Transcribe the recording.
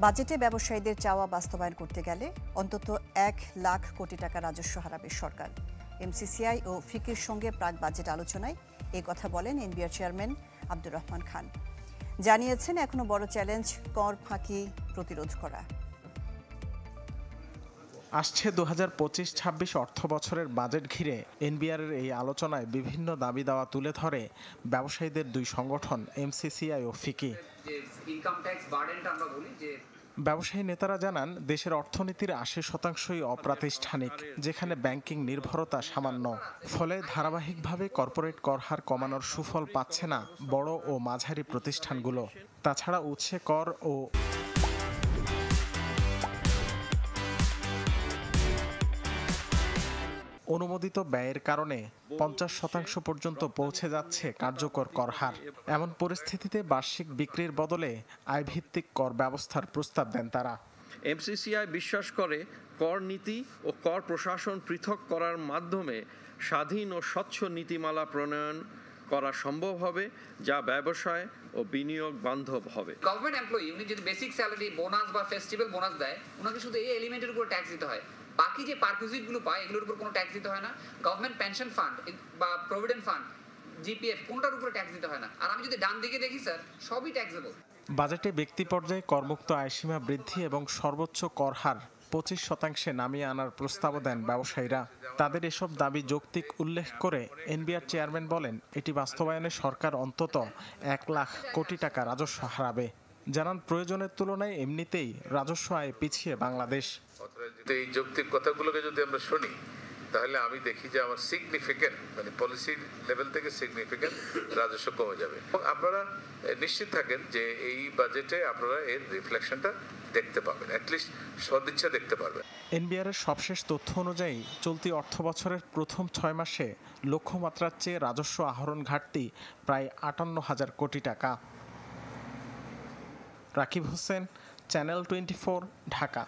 বাজেটে ব্যবসায়ীদের চাওয়া বাস্তবায়ন করতে গেলে অন্তত 1 লাখ কোটি টাকা রাজস্ব হারাবে সরকার। এমসিসিআই ও ফিকির সঙ্গে প্রাক বাজেট আলোচনায় এই কথা বলেন এনবিআর চেয়ারম্যান আব্দুর রহমান খান। জানিয়েছেন এখনো বড় চ্যালেঞ্জ কর ফাঁকি প্রতিরোধ করা। আসছে 2025-26 অর্থ বছরের বাজেট ঘিরে এনবিআরের এই আলোচনায় বিভিন্ন দাবি দাওয়া তুলে ধরে ব্যবসায়ীদের দুই সংগঠন এমসিসিআই ও ফিকি। ব্যবসায়ী নেতারা জানান, দেশের অর্থনীতির 80%ই অপ্রাতিষ্ঠানিক, যেখানে ব্যাংকিং নির্ভরতা সামান্য। ফলে ধারাবাহিকভাবে কর্পোরেট কর হার কমানোর সুফল পাচ্ছে না বড় ও মাঝারি প্রতিষ্ঠানগুলো। তাছাড়া উৎসে কর ও অনুমোদিত ব্যয়ের কারণে 50% পর্যন্ত পৌঁছে যাচ্ছে কার্যকর কর হার। এমন পরিস্থিতিতে বার্ষিক বিক্রির বদলে আয়ভিত্তিক কর ব্যবস্থার প্রস্তাব দেন তারা। এমসিসিআই বিশ্বাস করে কর নীতি ও কর প্রশাসন পৃথক করার মাধ্যমে স্বাধীন ও স্বচ্ছ নীতিমালা প্রণয়ন করা সম্ভব হবে, যা ব্যবসায় ও বিনিয়োগ বান্ধব হবে। গভর্নমেন্ট এমপ্লয়ি উনি যদি বেসিক স্যালারি, বোনাস বা ফেস্টিভ্যাল বোনাস দেয়, ওনাকে শুধু এই এলিমেন্টের উপর ট্যাক্স দিতে হয়। বাকি যে পারকুইজিটগুলো পায় এগুলোর উপর কোনো ট্যাক্স দিতে হয় না। গভর্নমেন্ট পেনশন ফান্ড বা প্রভিডেন্ট ফান্ড, জিপিএফ, কোনটার উপরে ট্যাক্স দিতে হয় না। আর আমি যদি ডান দিকে দেখি স্যার, সবই ট্যাক্সেবল। বাজেটে ব্যক্তি পর্যায়ে করমুক্ত আয়সীমা বৃদ্ধি এবং সর্বোচ্চ কর হার 25% নামিয়ে আনার প্রস্তাবও দেন ব্যবসায়ীরা। তাদের এসব দাবি যৌক্তিক উল্লেখ করে এনবিআর চেয়ারম্যান বলেন, এটি বাস্তবায়নে সরকার অন্তত 1 লাখ কোটি টাকা রাজস্ব হারাবে। জানান, প্রয়োজনের তুলনায় এমনিতেই রাজস্ব আয়ে পিছিয়ে বাংলাদেশ। এই যৌক্তিক কথাগুলোকে যদি আমরা শুনি, তাহলে আমি দেখি যে আমার সিগনিফিকেন্ট, মানে পলিসি লেভেল থেকে সিগনিফিকেন্ট রাজস্ব কমে যাবে। এবং আপনারা নিশ্চিত থাকেন যে এই বাজেটে আপনারা এর রিফ্লেকশনটা দেখতে পাবেন, অ্যাটলিস্ট সদিচ্ছা দেখতে পারবেন। এনবিআরের সবশেষ তথ্য অনুযায়ী চলতি অর্থ বছরের প্রথম 6 মাসে লক্ষ্যমাত্রার চেয়ে রাজস্ব আহরণ ঘাটতি প্রায় 58,000 কোটি টাকা। রাকিব হোসেন, চ্যানেল 24, ঢাকা।